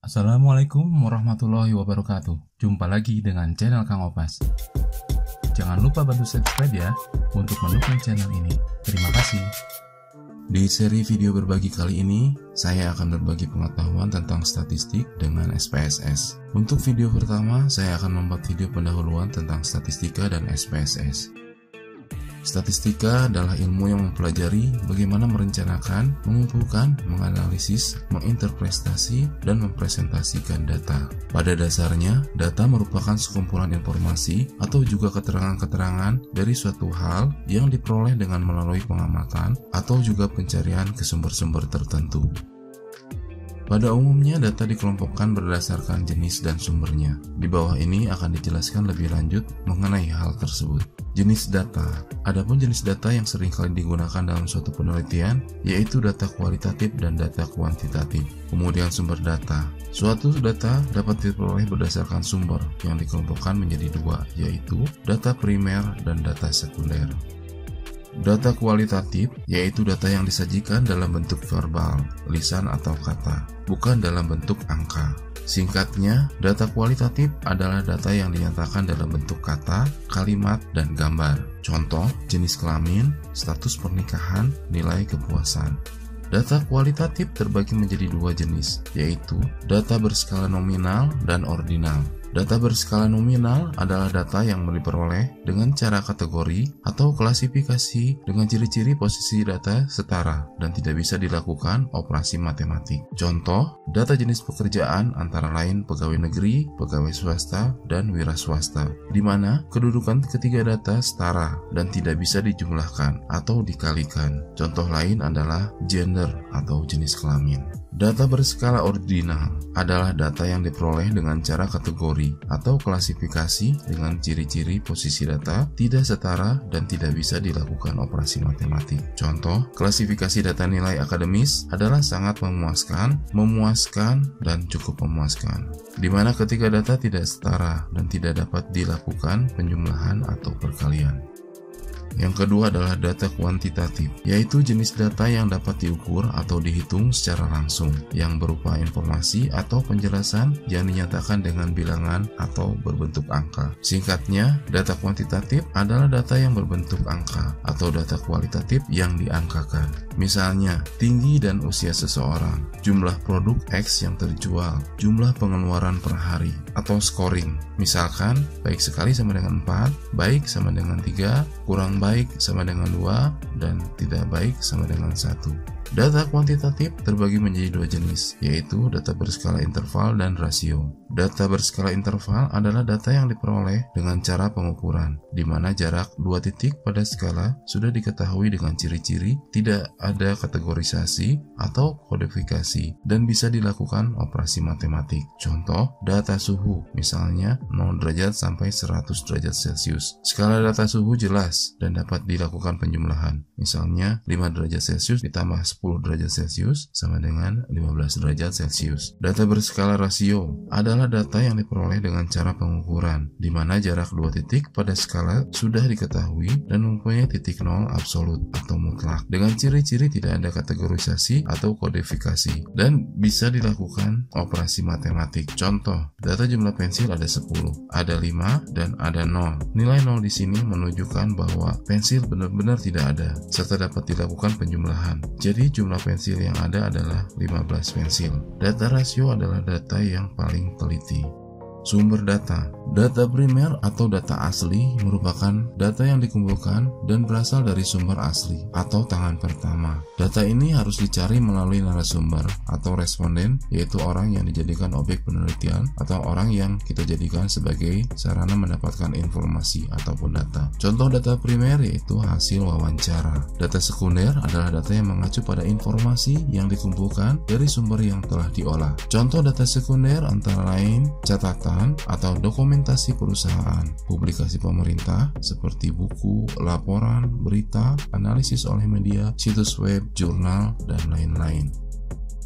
Assalamualaikum warahmatullahi wabarakatuh. Jumpa lagi dengan channel Kang Opas. Jangan lupa bantu subscribe ya untuk mendukung channel ini. Terima kasih. Di seri video berbagi kali ini, saya akan berbagi pengetahuan tentang statistik dengan SPSS. Untuk video pertama, saya akan membuat video pendahuluan tentang statistika dan SPSS. Statistika adalah ilmu yang mempelajari bagaimana merencanakan, mengumpulkan, menganalisis, menginterpretasi, dan mempresentasikan data. Pada dasarnya, data merupakan sekumpulan informasi atau juga keterangan-keterangan dari suatu hal yang diperoleh dengan melalui pengamatan atau juga pencarian ke sumber-sumber tertentu. Pada umumnya, data dikelompokkan berdasarkan jenis dan sumbernya. Di bawah ini akan dijelaskan lebih lanjut mengenai hal tersebut. Jenis data. Adapun jenis data yang sering kali digunakan dalam suatu penelitian yaitu data kualitatif dan data kuantitatif. Kemudian sumber data. Suatu data dapat diperoleh berdasarkan sumber yang dikelompokkan menjadi dua, yaitu data primer dan data sekunder. Data kualitatif yaitu data yang disajikan dalam bentuk verbal, lisan atau kata, bukan dalam bentuk angka. Singkatnya, data kualitatif adalah data yang dinyatakan dalam bentuk kata, kalimat, dan gambar. Contoh, jenis kelamin, status pernikahan, nilai kepuasan. Data kualitatif terbagi menjadi dua jenis, yaitu data berskala nominal dan ordinal. Data berskala nominal adalah data yang diperoleh dengan cara kategori atau klasifikasi dengan ciri-ciri posisi data setara dan tidak bisa dilakukan operasi matematik. Contoh, data jenis pekerjaan antara lain pegawai negeri, pegawai swasta, dan wira swasta, di mana kedudukan ketiga data setara dan tidak bisa dijumlahkan atau dikalikan. Contoh lain adalah gender atau jenis kelamin. Data berskala ordinal adalah data yang diperoleh dengan cara kategori atau klasifikasi dengan ciri-ciri posisi data tidak setara dan tidak bisa dilakukan operasi matematik. Contoh, klasifikasi data nilai akademis adalah sangat memuaskan, dan cukup memuaskan, di mana ketiga data tidak setara dan tidak dapat dilakukan penjumlahan atau perkalian. Yang kedua adalah data kuantitatif, yaitu jenis data yang dapat diukur atau dihitung secara langsung, yang berupa informasi atau penjelasan yang dinyatakan dengan bilangan atau berbentuk angka. Singkatnya, data kuantitatif adalah data yang berbentuk angka atau data kualitatif yang diangkakan. Misalnya, tinggi dan usia seseorang, jumlah produk X yang terjual, jumlah pengeluaran per hari, atau scoring. Misalkan, baik sekali sama dengan 4, baik sama dengan 3, kurang baik sama dengan 2, dan tidak baik sama dengan 1. Data kuantitatif terbagi menjadi dua jenis, yaitu data berskala interval dan rasio. Data berskala interval adalah data yang diperoleh dengan cara pengukuran, di mana jarak dua titik pada skala sudah diketahui dengan ciri-ciri, tidak ada kategorisasi atau kodifikasi, dan bisa dilakukan operasi matematik. Contoh, data suhu, misalnya 0 derajat sampai 100 derajat Celcius. Skala data suhu jelas dan dapat dilakukan penjumlahan, misalnya 5 derajat Celcius ditambah 10 derajat Celcius sama dengan 15 derajat Celcius. Data berskala rasio adalah data yang diperoleh dengan cara pengukuran, di mana jarak dua titik pada skala sudah diketahui dan mempunyai titik nol absolut atau mutlak, dengan ciri-ciri tidak ada kategorisasi atau kodifikasi, dan bisa dilakukan operasi matematik. Contoh, data jumlah pensil ada 10, ada 5, dan ada 0. Nilai 0 di sini menunjukkan bahwa pensil benar-benar tidak ada, serta dapat dilakukan penjumlahan. Jadi jumlah pensil yang ada adalah 15 pensil. Data rasio adalah data yang paling teliti. Sumber data. Data primer atau data asli merupakan data yang dikumpulkan dan berasal dari sumber asli atau tangan pertama. Data ini harus dicari melalui narasumber atau responden, yaitu orang yang dijadikan objek penelitian atau orang yang kita jadikan sebagai sarana mendapatkan informasi ataupun data. Contoh data primer yaitu hasil wawancara. Data sekunder adalah data yang mengacu pada informasi yang dikumpulkan dari sumber yang telah diolah. Contoh data sekunder antara lain catatan atau dokumentasi perusahaan, publikasi pemerintah seperti buku, laporan, berita, analisis oleh media, situs web, jurnal, dan lain-lain.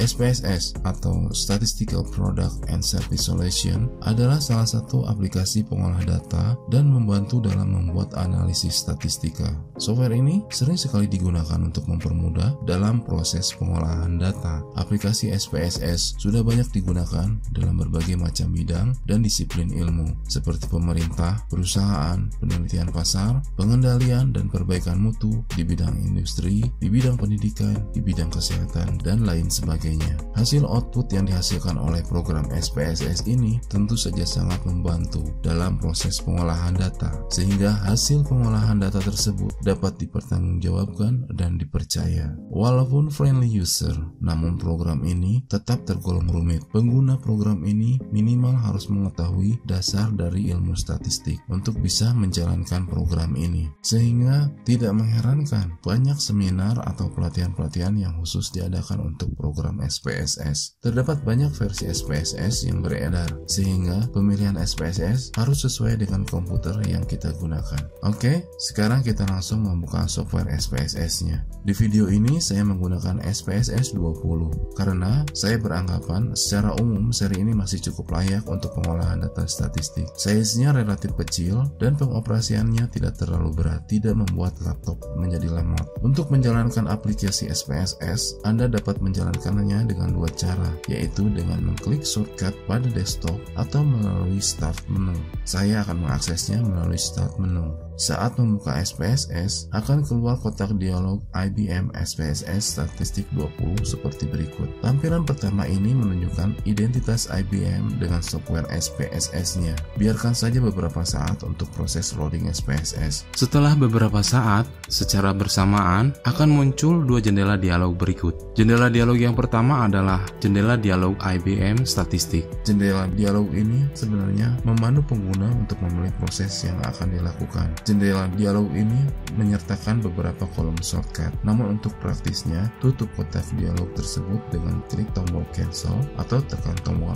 SPSS atau Statistical Product and Service Solution adalah salah satu aplikasi pengolah data dan membantu dalam membuat analisis statistika. Software ini sering sekali digunakan untuk mempermudah dalam proses pengolahan data. Aplikasi SPSS sudah banyak digunakan dalam berbagai macam bidang dan disiplin ilmu seperti pemerintah, perusahaan, penelitian pasar, pengendalian dan perbaikan mutu di bidang industri, di bidang pendidikan, di bidang kesehatan, dan lain sebagainya. Hasil output yang dihasilkan oleh program SPSS ini tentu saja sangat membantu dalam proses pengolahan data, sehingga hasil pengolahan data tersebut dapat dipertanggungjawabkan dan dipercaya. Walaupun friendly user, namun program ini tetap tergolong rumit. Pengguna program ini minimal harus mengetahui dasar dari ilmu statistik untuk bisa menjalankan program ini, sehingga tidak mengherankan banyak seminar atau pelatihan-pelatihan yang khusus diadakan untuk program SPSS. Terdapat banyak versi SPSS yang beredar, sehingga pemilihan SPSS harus sesuai dengan komputer yang kita gunakan. Oke, sekarang kita langsung membuka software SPSS-nya. Di video ini saya menggunakan SPSS 20 karena saya beranggapan secara umum seri ini masih cukup layak untuk pengolahan data statistik. Size-nya relatif kecil dan pengoperasiannya tidak terlalu berat, tidak membuat laptop menjadi lemot. Untuk menjalankan aplikasi SPSS, Anda dapat menjalankannya dengan dua cara, yaitu dengan mengklik shortcut pada desktop atau melalui start menu. Saya akan mengaksesnya melalui start menu. Saat membuka SPSS, akan keluar kotak dialog IBM SPSS Statistik 20 seperti berikut. Tampilan pertama ini menunjukkan identitas IBM dengan software SPSS-nya. Biarkan saja beberapa saat untuk proses loading SPSS. Setelah beberapa saat, secara bersamaan akan muncul dua jendela dialog berikut. Jendela dialog yang pertama adalah jendela dialog IBM Statistik. Jendela dialog ini sebenarnya memandu pengguna untuk memilih proses yang akan dilakukan. Jendela dialog ini menyertakan beberapa kolom shortcut, namun untuk praktisnya, tutup kotak dialog tersebut dengan klik tombol cancel atau tekan tombol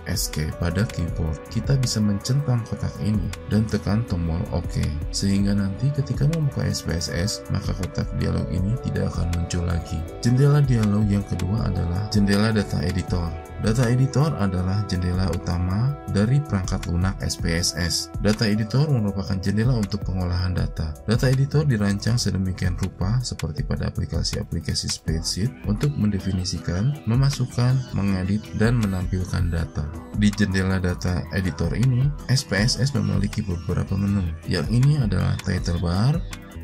Escape pada keyboard. Kita bisa mencentang kotak ini dan tekan tombol OK, sehingga nanti ketika membuka SPSS, maka kotak dialog ini tidak akan muncul lagi. Jendela dialog yang kedua adalah jendela data editor. Data editor adalah jendela utama dari perangkat lunak SPSS. Data editor merupakan jendela untuk pengolahan data. Data editor dirancang sedemikian rupa seperti pada aplikasi-aplikasi spreadsheet untuk mendefinisikan, memasukkan, mengedit, dan menampilkan data. Di jendela data editor ini, SPSS memiliki beberapa menu. Yang ini adalah title bar,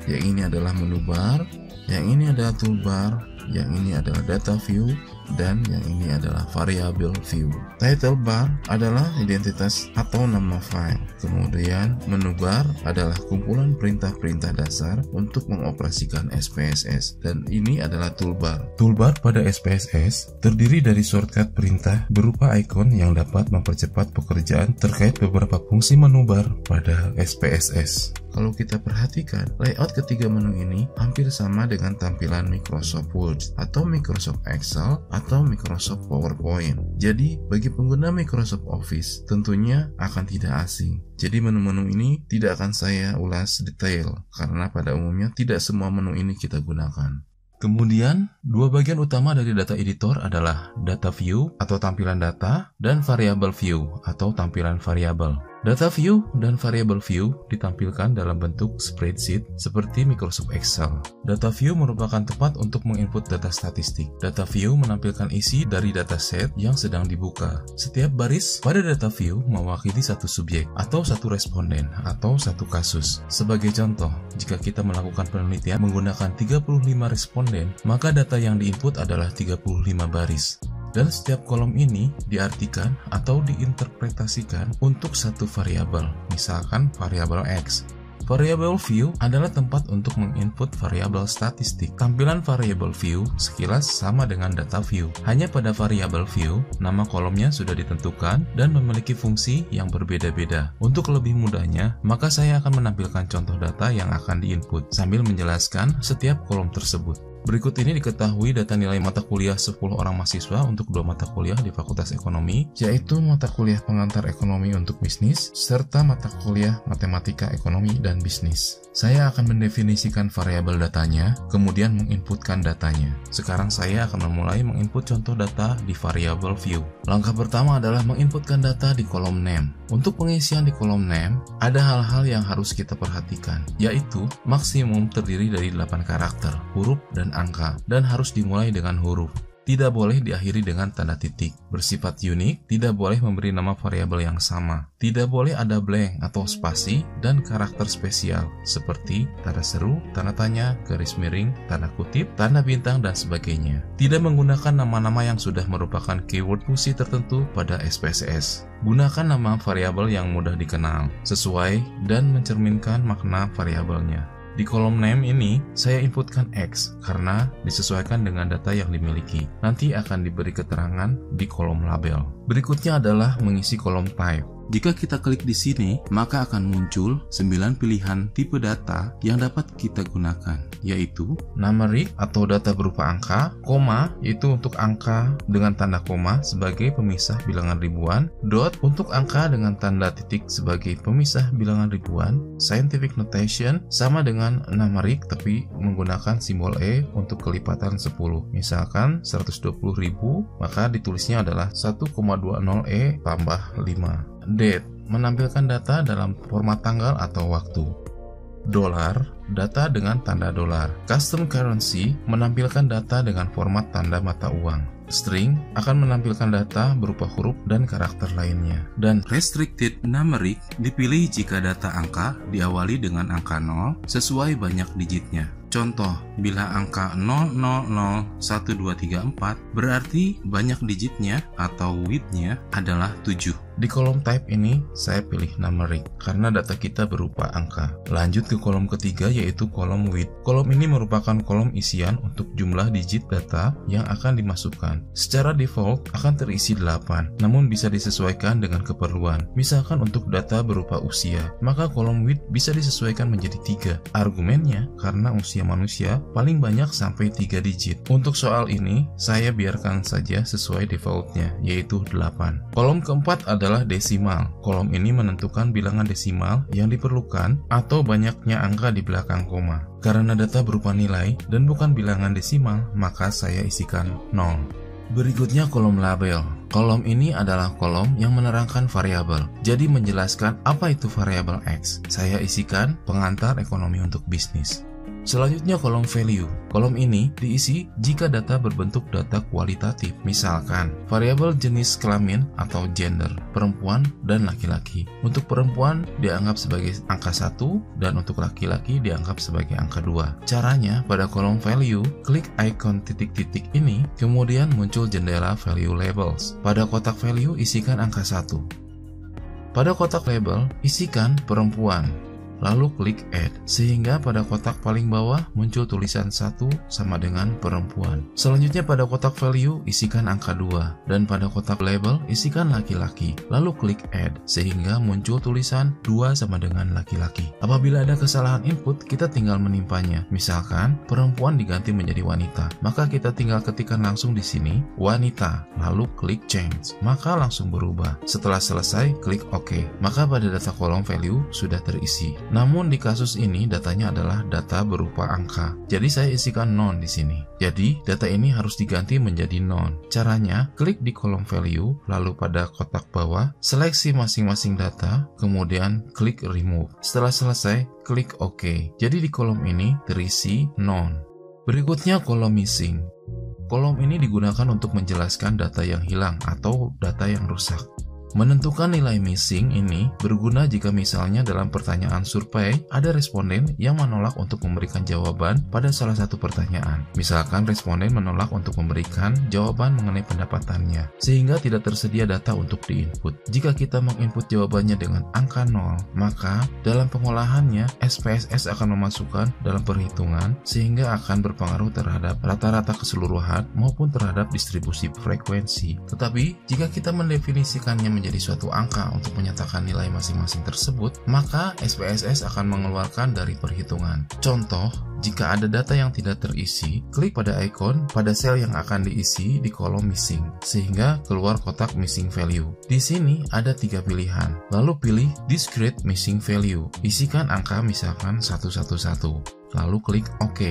yang ini adalah menu bar, yang ini adalah toolbar, yang ini adalah data view, dan yang ini adalah variable view. Title bar adalah identitas atau nama file. Kemudian menu bar adalah kumpulan perintah-perintah dasar untuk mengoperasikan SPSS, dan ini adalah toolbar. Toolbar pada SPSS terdiri dari shortcut perintah berupa ikon yang dapat mempercepat pekerjaan terkait beberapa fungsi menu bar pada SPSS. Kalau kita perhatikan, layout ketiga menu ini hampir sama dengan tampilan Microsoft Word atau Microsoft Excel atau Microsoft PowerPoint. Jadi, bagi pengguna Microsoft Office tentunya akan tidak asing. Jadi menu-menu ini tidak akan saya ulas detail karena pada umumnya tidak semua menu ini kita gunakan. Kemudian, dua bagian utama dari data editor adalah data view atau tampilan data dan variable view atau tampilan variabel. Data view dan variable view ditampilkan dalam bentuk spreadsheet seperti Microsoft Excel. Data view merupakan tempat untuk menginput data statistik. Data view menampilkan isi dari dataset yang sedang dibuka. Setiap baris pada data view mewakili satu subjek atau satu responden atau satu kasus. Sebagai contoh, jika kita melakukan penelitian menggunakan 35 responden, maka data yang diinput adalah 35 baris. Dan setiap kolom ini diartikan atau diinterpretasikan untuk satu variabel, misalkan variabel X. Variable view adalah tempat untuk menginput variabel statistik. Tampilan variable view sekilas sama dengan data view. Hanya pada variable view, nama kolomnya sudah ditentukan dan memiliki fungsi yang berbeda-beda. Untuk lebih mudahnya, maka saya akan menampilkan contoh data yang akan diinput sambil menjelaskan setiap kolom tersebut. Berikut ini diketahui data nilai mata kuliah 10 orang mahasiswa untuk 2 mata kuliah di Fakultas Ekonomi, yaitu mata kuliah pengantar ekonomi untuk bisnis, serta mata kuliah matematika ekonomi dan bisnis. Saya akan mendefinisikan variabel datanya, kemudian menginputkan datanya. Sekarang saya akan memulai menginput contoh data di variabel view. Langkah pertama adalah menginputkan data di kolom name. Untuk pengisian di kolom name, ada hal-hal yang harus kita perhatikan, yaitu maksimum terdiri dari 8 karakter, huruf, dan angka, dan harus dimulai dengan huruf. Tidak boleh diakhiri dengan tanda titik. Bersifat unik, tidak boleh memberi nama variabel yang sama. Tidak boleh ada blank atau spasi dan karakter spesial seperti tanda seru, tanda tanya, garis miring, tanda kutip, tanda bintang, dan sebagainya. Tidak menggunakan nama-nama yang sudah merupakan keyword fungsi tertentu pada SPSS. Gunakan nama variabel yang mudah dikenal, sesuai dan mencerminkan makna variabelnya. Di kolom name ini, saya inputkan X karena disesuaikan dengan data yang dimiliki. Nanti akan diberi keterangan di kolom label. Berikutnya adalah mengisi kolom type. Jika kita klik di sini, maka akan muncul 9 pilihan tipe data yang dapat kita gunakan, yaitu numeric atau data berupa angka, koma yaitu untuk angka dengan tanda koma sebagai pemisah bilangan ribuan, dot untuk angka dengan tanda titik sebagai pemisah bilangan ribuan, scientific notation sama dengan numeric tapi menggunakan simbol E untuk kelipatan 10. Misalkan 120.000, maka ditulisnya adalah 1,20E tambah 5. Date menampilkan data dalam format tanggal atau waktu. Dolar, data dengan tanda dolar. Custom currency menampilkan data dengan format tanda mata uang. String akan menampilkan data berupa huruf dan karakter lainnya. Dan restricted numeric dipilih jika data angka diawali dengan angka 0 sesuai banyak digitnya. Contoh, bila angka 0001234 berarti banyak digitnya atau widthnya adalah 7. Di kolom type ini, saya pilih numeric karena data kita berupa angka. Lanjut ke kolom ketiga yaitu kolom width. Kolom ini merupakan kolom isian untuk jumlah digit data yang akan dimasukkan. Secara default akan terisi 8, namun bisa disesuaikan dengan keperluan. Misalkan untuk data berupa usia, maka kolom width bisa disesuaikan menjadi 3. Argumennya karena usia manusia paling banyak sampai 3 digit. Untuk soal ini, saya biarkan saja sesuai defaultnya, yaitu 8. Kolom keempat adalah desimal. Kolom ini menentukan bilangan desimal yang diperlukan atau banyaknya angka di belakang koma. Karena data berupa nilai dan bukan bilangan desimal, maka saya isikan 0. Berikutnya kolom label. Kolom ini adalah kolom yang menerangkan variabel. Jadi menjelaskan apa itu variabel X. Saya isikan pengantar ekonomi untuk bisnis. Selanjutnya kolom value. Kolom ini diisi jika data berbentuk data kualitatif. Misalkan variabel jenis kelamin atau gender, perempuan dan laki-laki. Untuk perempuan dianggap sebagai angka 1 dan untuk laki-laki dianggap sebagai angka 2. Caranya pada kolom value, klik icon titik-titik ini, kemudian muncul jendela value labels. Pada kotak value isikan angka 1. Pada kotak label isikan perempuan. Lalu klik add, sehingga pada kotak paling bawah muncul tulisan 1 sama dengan perempuan. Selanjutnya pada kotak value isikan angka 2, dan pada kotak label isikan laki-laki. Lalu klik add, sehingga muncul tulisan 2 sama dengan laki-laki. Apabila ada kesalahan input, kita tinggal menimpanya. Misalkan perempuan diganti menjadi wanita, maka kita tinggal ketikkan langsung di sini wanita, lalu klik change, maka langsung berubah. Setelah selesai, klik OK, maka pada data kolom value sudah terisi. Namun di kasus ini datanya adalah data berupa angka. Jadi saya isikan non di sini. Jadi data ini harus diganti menjadi non. Caranya, klik di kolom value, lalu pada kotak bawah, seleksi masing-masing data, kemudian klik remove. Setelah selesai, klik OK. Jadi di kolom ini terisi non. Berikutnya kolom missing. Kolom ini digunakan untuk menjelaskan data yang hilang atau data yang rusak. Menentukan nilai missing ini berguna jika misalnya dalam pertanyaan survei ada responden yang menolak untuk memberikan jawaban pada salah satu pertanyaan. Misalkan responden menolak untuk memberikan jawaban mengenai pendapatannya, sehingga tidak tersedia data untuk diinput. Jika kita menginput jawabannya dengan angka 0, maka dalam pengolahannya SPSS akan memasukkan dalam perhitungan sehingga akan berpengaruh terhadap rata-rata keseluruhan maupun terhadap distribusi frekuensi. Tetapi jika kita mendefinisikannya menjadi suatu angka untuk menyatakan nilai masing-masing tersebut, maka SPSS akan mengeluarkan dari perhitungan. Contoh, jika ada data yang tidak terisi, klik pada ikon pada sel yang akan diisi di kolom missing, sehingga keluar kotak missing value. Di sini ada 3 pilihan, lalu pilih discrete missing value. Isikan angka misalkan 111, lalu klik OK.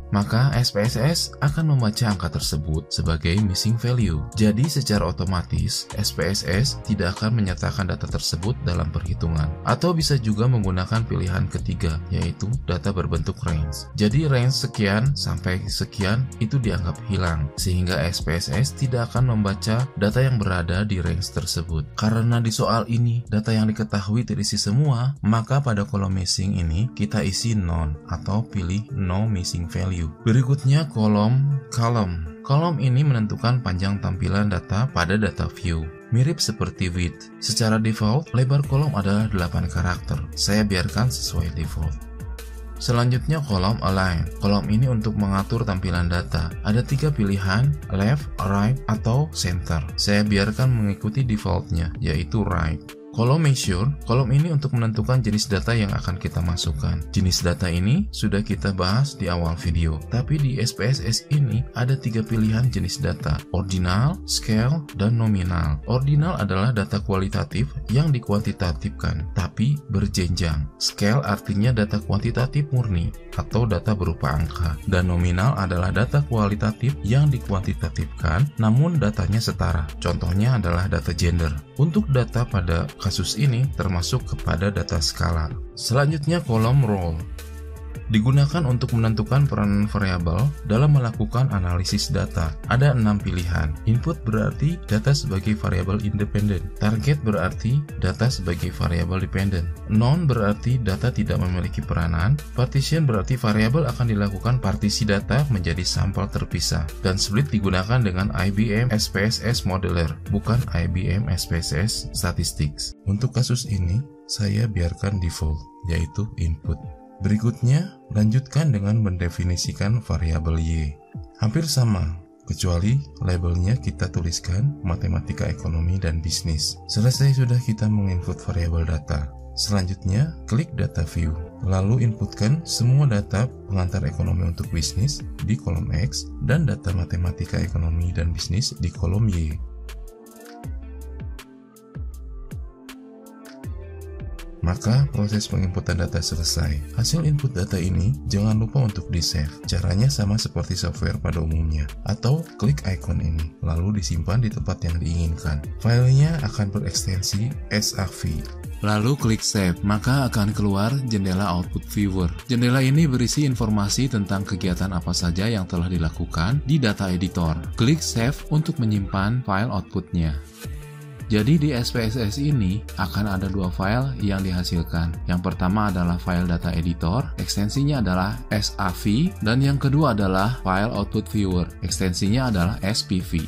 Maka SPSS akan membaca angka tersebut sebagai missing value. Jadi secara otomatis SPSS tidak akan menyatakan data tersebut dalam perhitungan. Atau bisa juga menggunakan pilihan ketiga, yaitu data berbentuk range. Jadi range sekian sampai sekian itu dianggap hilang, sehingga SPSS tidak akan membaca data yang berada di range tersebut. Karena di soal ini data yang diketahui terisi semua, maka pada kolom missing ini kita isi none atau pilih no missing value. Berikutnya kolom column. Kolom ini menentukan panjang tampilan data pada data view. Mirip seperti width. Secara default, lebar kolom adalah 8 karakter. Saya biarkan sesuai default. Selanjutnya kolom align. Kolom ini untuk mengatur tampilan data. Ada 3 pilihan, left, right, atau center. Saya biarkan mengikuti defaultnya, yaitu right. Kolom measure, kolom ini untuk menentukan jenis data yang akan kita masukkan. Jenis data ini sudah kita bahas di awal video, tapi di SPSS ini ada 3 pilihan jenis data, ordinal, scale, dan nominal. Ordinal adalah data kualitatif yang dikuantitatifkan, tapi berjenjang. Scale artinya data kuantitatif murni, atau data berupa angka. Dan nominal adalah data kualitatif yang dikuantitatifkan, namun datanya setara. Contohnya adalah data gender. Untuk data pada kasus ini termasuk kepada data skala. Selanjutnya kolom role. Digunakan untuk menentukan peranan variabel dalam melakukan analisis data. Ada 6 pilihan. Input berarti data sebagai variabel independen. Target berarti data sebagai variabel dependen. Non berarti data tidak memiliki peranan. Partition berarti variabel akan dilakukan partisi data menjadi sampel terpisah. Dan split digunakan dengan IBM SPSS Modeler, bukan IBM SPSS Statistics. Untuk kasus ini, saya biarkan default, yaitu input. Berikutnya, lanjutkan dengan mendefinisikan variabel Y. Hampir sama, kecuali labelnya kita tuliskan matematika ekonomi dan bisnis. Selesai sudah kita menginput variabel data. Selanjutnya, klik data view. Lalu inputkan semua data pengantar ekonomi untuk bisnis di kolom X dan data matematika ekonomi dan bisnis di kolom Y. Maka proses penginputan data selesai. Hasil input data ini jangan lupa untuk di-save. Caranya sama seperti software pada umumnya. Atau klik icon ini, lalu disimpan di tempat yang diinginkan. Filenya akan berekstensi SAV. Lalu klik save, maka akan keluar jendela output viewer. Jendela ini berisi informasi tentang kegiatan apa saja yang telah dilakukan di data editor. Klik save untuk menyimpan file outputnya. Jadi di SPSS ini akan ada 2 file yang dihasilkan. Yang pertama adalah file data editor, ekstensinya adalah SAV, dan yang kedua adalah file output viewer, ekstensinya adalah SPV.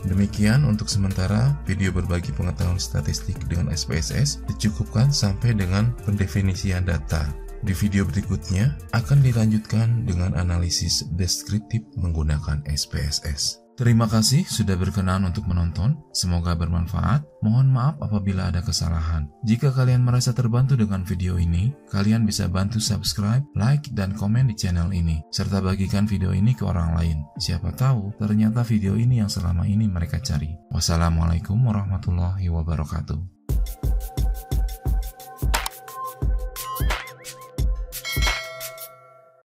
Demikian untuk sementara video berbagi pengetahuan statistik dengan SPSS dicukupkan sampai dengan pendefinisian data. Di video berikutnya akan dilanjutkan dengan analisis deskriptif menggunakan SPSS. Terima kasih sudah berkenan untuk menonton, semoga bermanfaat. Mohon maaf apabila ada kesalahan. Jika kalian merasa terbantu dengan video ini, kalian bisa bantu subscribe, like, dan komen di channel ini, serta bagikan video ini ke orang lain. Siapa tahu ternyata video ini yang selama ini mereka cari. Wassalamualaikum warahmatullahi wabarakatuh.